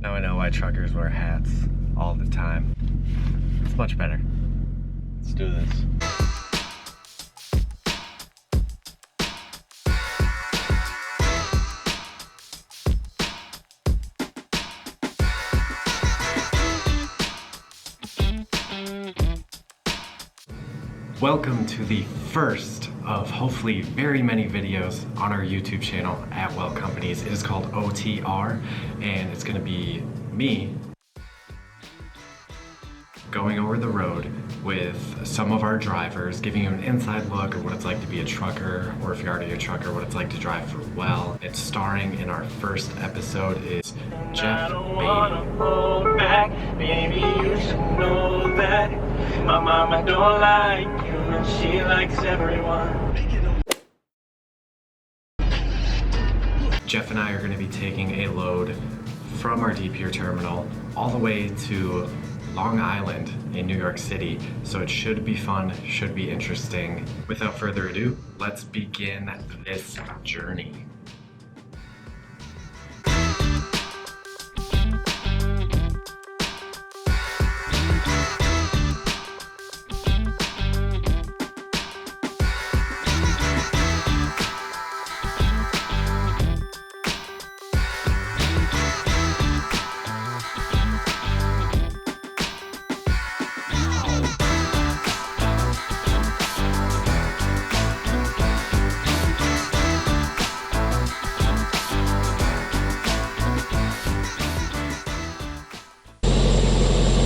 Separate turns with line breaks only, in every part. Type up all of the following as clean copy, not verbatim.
Now I know why truckers wear hats all the time. It's much better. Let's do this. Welcome to the first of hopefully very many videos on our YouTube channel at Well Companies. It is called OTR, and it's gonna be me going over the road with some of our drivers, giving you an inside look at what it's like to be a trucker, or if you're already a trucker, what it's like to drive for Well. It's starring in our first episode is Jeff Beattie.
Baby, you should know that my mama don't like you and she likes everyone.
Jeff and I are going to be taking a load from our Deep Pier terminal all the way to Long Island in New York City, so it should be fun, should be interesting. Without further ado, let's begin this journey.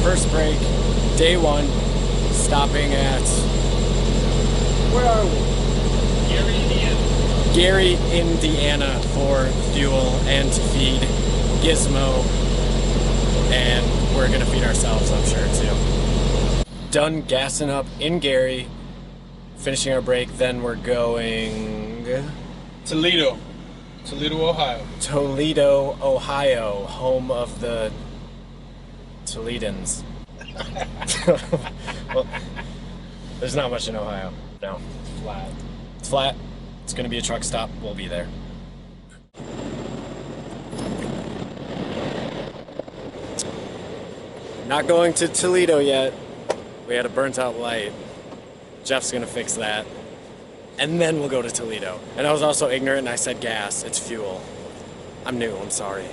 First break, day one, stopping at, where are we? Gary, Indiana for fuel and to feed Gizmo, and we're gonna feed ourselves, I'm sure, too. Done gassing up in Gary, finishing our break, then we're going...
Toledo, Ohio.
Toledo, Ohio, home of the Toledans. Well, there's not much in Ohio. No.
Flat.
It's flat. It's gonna be a truck stop. We'll be there. Not going to Toledo yet. We had a burnt out light. Jeff's gonna fix that. And then we'll go to Toledo. And I was also ignorant and I said gas. It's fuel. I'm new, I'm sorry.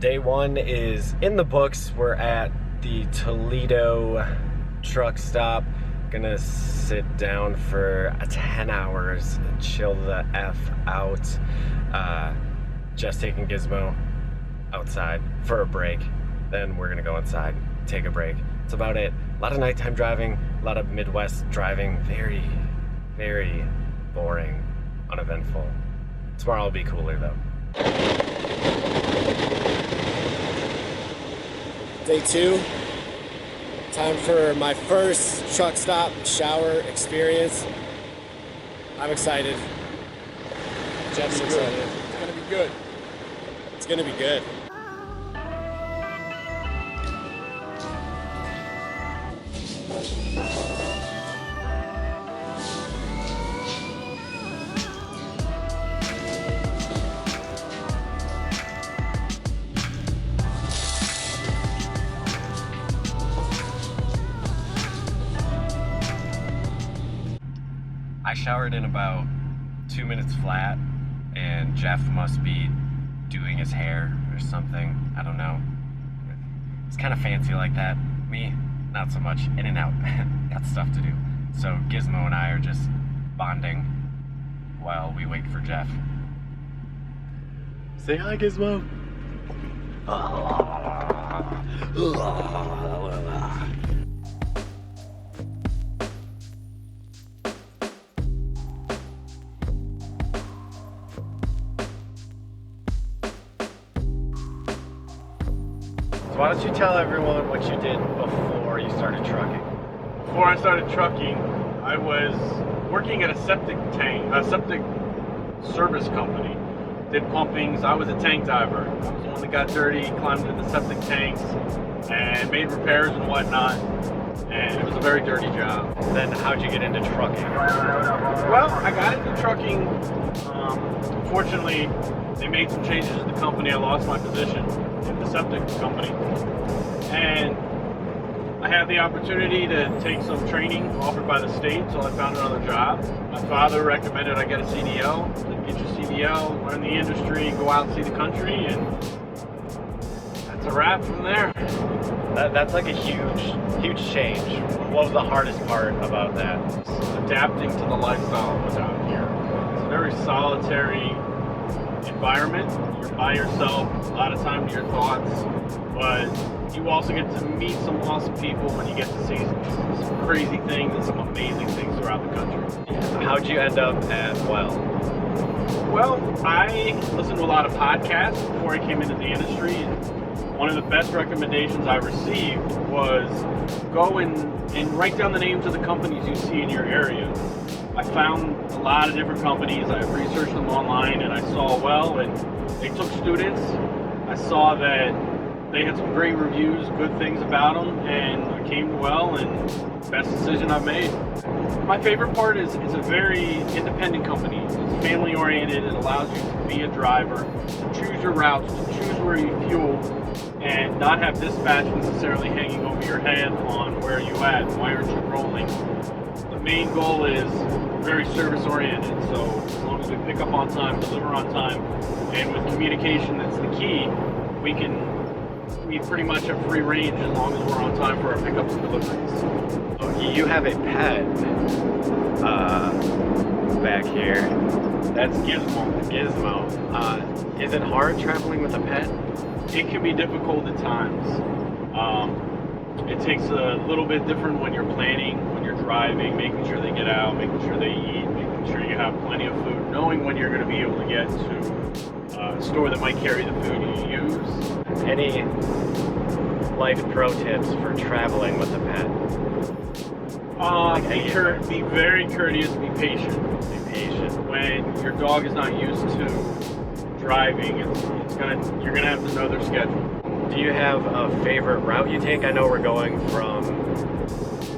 Day one is in the books. We're at the Toledo truck stop. Gonna sit down for 10 hours and chill the F out. Just taking Gizmo outside for a break. Then we're gonna go inside, take a break. That's about it. A lot of nighttime driving, a lot of Midwest driving. Very, very boring, uneventful. Tomorrow will be cooler though.
Day two, time for my first truck stop shower experience. I'm excited. Jeff's excited.
It's gonna be good.
It's gonna be good.
I showered in about 2 minutes flat, and Jeff must be doing his hair or something. I don't know. It's kind of fancy like that. Me, not so much. In and out. Got stuff to do. So Gizmo and I are just bonding while we wait for Jeff. Say hi, Gizmo. why don't you tell everyone what you did before you started trucking?
Before I started trucking, I was working at a septic service company. Did pumpings. I was a tank diver. I was the one that got dirty, climbed into the septic tanks, and made repairs and whatnot. And it was a very dirty job.
Then how'd you get into trucking?
Well, I got into trucking. Unfortunately, they made some changes at the company. I lost my position in the septic company. And I had the opportunity to take some training offered by the state, so I found another job. My father recommended I get a CDL. Then get your CDL, learn the industry, go out and see the country, and that's a wrap from there.
That's like a huge change. What was the hardest part about that?
Adapting to the lifestyle of what's out here. It's a very solitary environment. You're by yourself, a lot of time to your thoughts, but you also get to meet some awesome people when you get to see some crazy things and some amazing things throughout the country.
How'd you end up at Well?
Well, I listened to a lot of podcasts before I came into the industry, and one of the best recommendations I received was go and write down the names of the companies you see in your area. I found a lot of different companies. I researched them online, and I saw Well, and they took students. I saw that they had some great reviews, good things about them, and I came to Well, and best decision I've made. My favorite part is it's a very independent company. It's family oriented. It allows you to be a driver, to choose your routes, to choose where you fuel, and not have dispatch necessarily hanging over your head on where you at, why aren't you rolling. The main goal is very service oriented, so as long as we pick up on time, deliver on time, and with communication that's the key, we pretty much have free range as long as we're on time for our pickups and deliveries.
Oh, you have a pet back here.
That's Gizmo.
Gizmo. Is it hard traveling with a pet?
It can be difficult at times. It takes a little bit different when you're planning, when you're driving, making sure they get out, making sure they eat, making sure you have plenty of food, knowing when you're going to be able to get to a store that might carry the food you use.
Any life pro tips for traveling with a pet?
Be very courteous, be patient.
Be patient.
When your dog is not used to driving, you're gonna have to know their schedule.
Do you have a favorite route you take? I know we're going from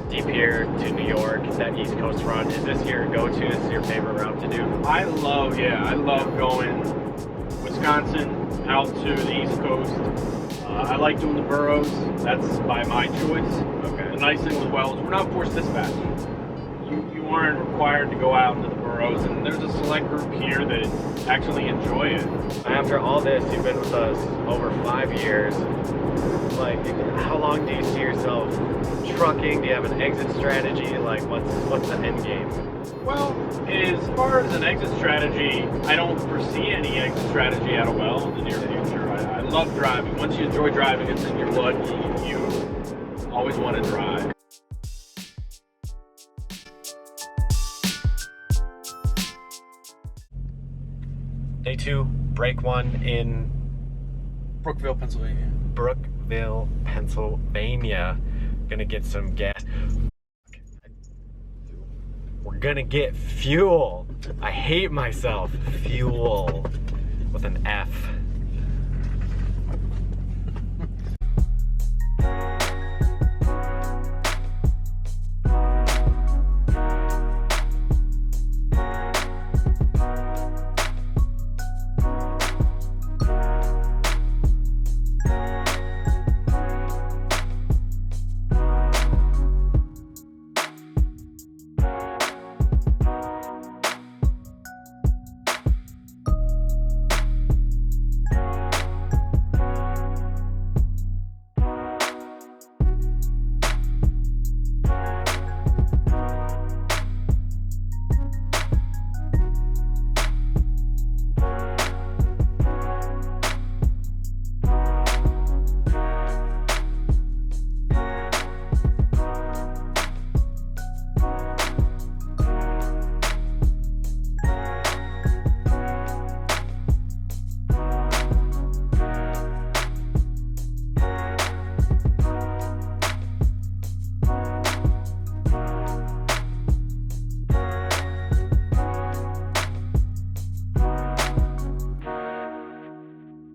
Pere to New York, that East Coast run. Is this your go-to? Is this your favorite route to do?
I love going Wisconsin out to the East Coast. I like doing the boroughs. That's by my choice.
Okay.
The nice thing with Well is we're not forced dispatch. You aren't required to go out into the boroughs, and there's a select group here that actually enjoy it.
After all this, you've been with us over 5 years. Like, how long do you see yourself trucking? Do you have an exit strategy? Like, what's the end game?
Well, as far as an exit strategy, I don't foresee any exit strategy out of Well in the near future. I love driving. Once you enjoy driving, it's in your blood. You always want to drive.
Day 2, break 1 in
Brookville, Pennsylvania.
Brookville, Pennsylvania. Gonna get some gas. We're gonna get fuel. I hate myself. Fuel with an F.